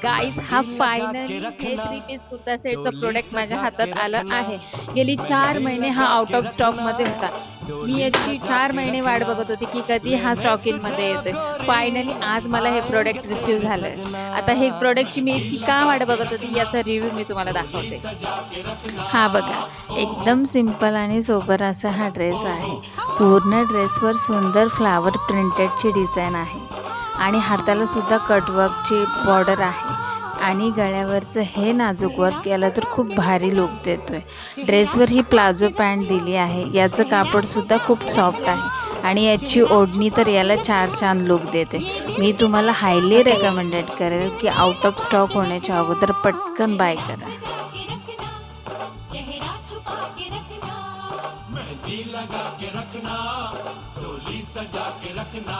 गाईस हा फायनली हे 3 piece kurta सेटचं product माझ्या हातात आलं आहे. गेली 4 महिने हा आउट ऑफ स्टॉकमध्ये होता. मी याची 4 महिने वाट बघत होती की कधी हा स्टॉक इनमध्ये येतोय. फायनली आज मला हे प्रोडक्ट रिसीव्ह झालंय. आता हे प्रोडक्टची मी इतकी का वाट बघत होती याचा रिव्ह्यू मी तुम्हाला दाखवते. हा बघा, एकदम सिंपल आणि सोबर असा हा ड्रेस आहे. पूर्ण ड्रेसवर सुंदर फ्लावर प्रिंटेडची डिझाईन आहे आणि हाताला सुद्धा कटवर्कची बॉर्डर आहे आणि गळ्यावरचं हे नाजूक वर्क याला तर खूप भारी लुक देतोय. ड्रेसवर ही प्लाझो पॅन्ट दिली आहे. याचं कापडसुद्धा खूप सॉफ्ट आहे आणि याची ओढणी तर याला छान लुक देते. मी तुम्हाला हायली रेकमेंडेड करेल की आउट ऑफ स्टॉक होण्याच्या अगोदर पटकन बाय करा. लगा के रखना, डोली सजा के रखना.